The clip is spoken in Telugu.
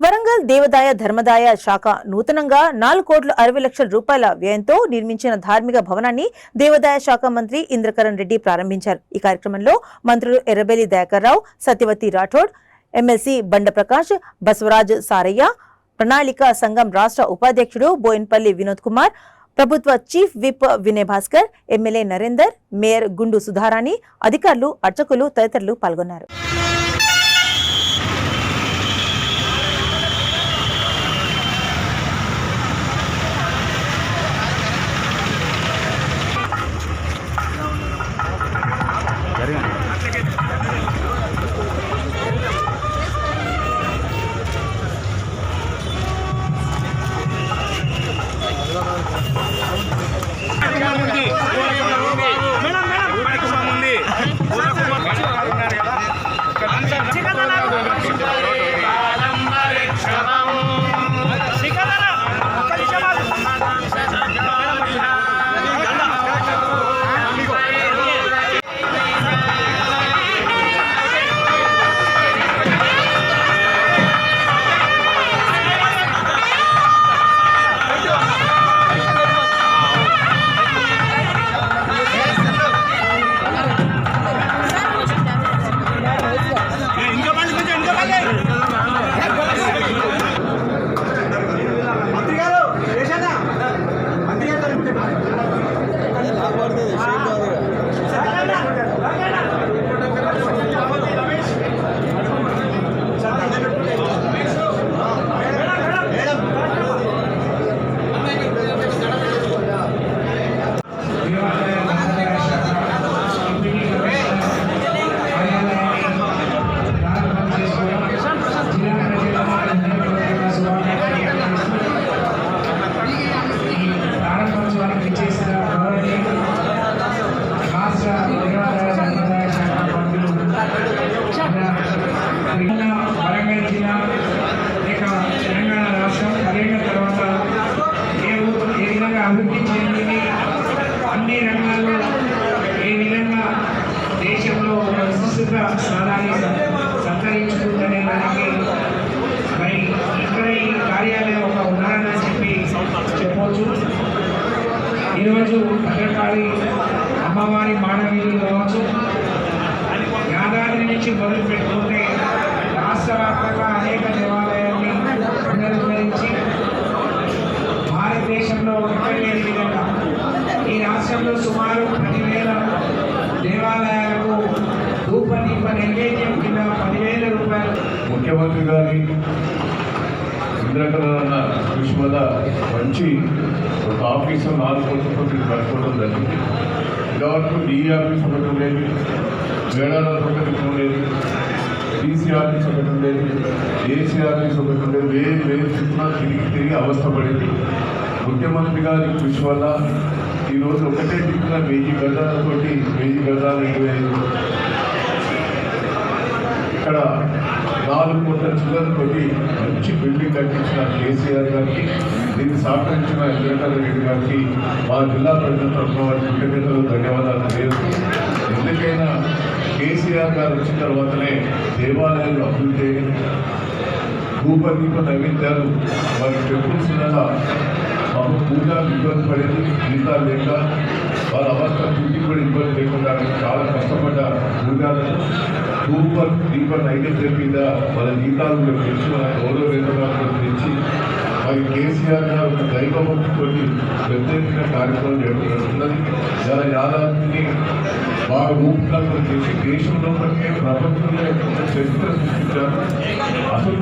వరంగల్ దేవాదాయ ధర్మదాయ శాఖ నూతనంగా 4,60,00,000 రూపాయల వ్యయంతో నిర్మించిన ధార్మిక భవనాన్ని దేవాదాయ శాఖ మంత్రి ఇంద్రకరణ్ రెడ్డి ప్రారంభించారు. ఈ కార్యక్రమంలో మంత్రులు ఎర్రబెల్లి దయాకర్ రావు, సత్యవతి రాఠోడ్, ఎమ్మెల్సీ బండ ప్రకాష్, బసవరాజ్ సారయ్య, ప్రణాళిక సంఘం రాష్ట్ర ఉపాధ్యక్షుడు బోయిన్పల్లి వినోద్ కుమార్, ప్రభుత్వ chief whip Vinay Bhaskar, MLA Narender, mayor గుండు సుధారాణి, అధికారులు, అర్చకులు తదితరులు పాల్గొన్నారు. వరంగల్ జిల్లా లేక తెలంగాణ రాష్ట్రం కలిగిన తర్వాత ఏ విధంగా అభివృద్ధి చెందింది, అన్ని రంగాల్లో ఏ విధంగా దేశంలో విశిష్ట స్థానాన్ని సంతరించుకుందనే దానికి మరి ఇక్కడ ఈ కార్యాలయం ఒక ఉదాహరణ చెప్పవచ్చు. ఈరోజు భద్రకాళి అమ్మవారి మానవీయులు కావచ్చు, యాదాద్రి నుంచి మొదలు పెట్టుకుంటే రాష్ట్ర వ్యాప్తంగా అనేక దేవాలయాన్ని పునరుద్ధరించి భారతదేశంలో ఎక్కడ లేని విధంగా ఈ రాష్ట్రంలో సుమారు 10,000 దేవాలయాలకు ధూపదీప నైవేద్యం కింద 10,000 రూపాయలు. ముఖ్యమంత్రి గారి ఇంద్రకరణ కృషి వల్ల మంచి ఒక ఆఫీసు 4 కోట్ల కట్టుకోవడం జరిగింది. ఇంతవరకు డిఈ ఆఫీస్ ఒకటి ఉండేది, మేడాల ఒకటి ఉండేది, డీసీ ఆఫీస్ ఒకటి ఉండేది, ఏసీ ఆఫీస్ ఒకటి ఉండేది. వేరు చుట్టూ తిరిగి అవస్థపడింది. ముఖ్యమంత్రి గారి కృషి వల్ల ఈరోజు ఒకటే దిక్కున 1000 గజాలతోటి 1000 గజాల 25 ఇక్కడ 4 కోట్ల చిల్లరతోటి మంచి బిల్డింగ్ కట్టించిన కేసీఆర్ గారికి, దీన్ని సహకరించిన ఇంద్రకరణ్ రెడ్డి గారికి మా జిల్లా ప్రజల తరఫున వారి కృతజ్ఞతలు, ధన్యవాదాలు తెలియదు. ఎందుకైనా కేసీఆర్ గారు వచ్చిన తర్వాతనే దేవాలయాలు అభివృద్ధి అయ్యింది. ధూపదీప నైవేద్యాలు వారి టెంపుల్స్ నెల మాకు పూజ ఇబ్బంది పడేది, జీతాలు లేక వాళ్ళ అవస్థ పూర్తికి కూడా ఇబ్బంది లేకుండా చాలా కష్టపడ్డ పూజాలను దీప నైవేద్యం మీద వాళ్ళ జీతాలు పెంచి మన గౌరవ వేతనాలు పెంచి మరి కేసీఆర్ గారు ఒక దైవభక్తితో పెద్ద ఎత్తున కార్యక్రమం చేపడుతున్నది. చాలా యాదాద్రిని బాగా రూపకల్పన చేసి దేశంలో కంటే ప్రపంచంలో చరిత్ర సృష్టించారు. అసలు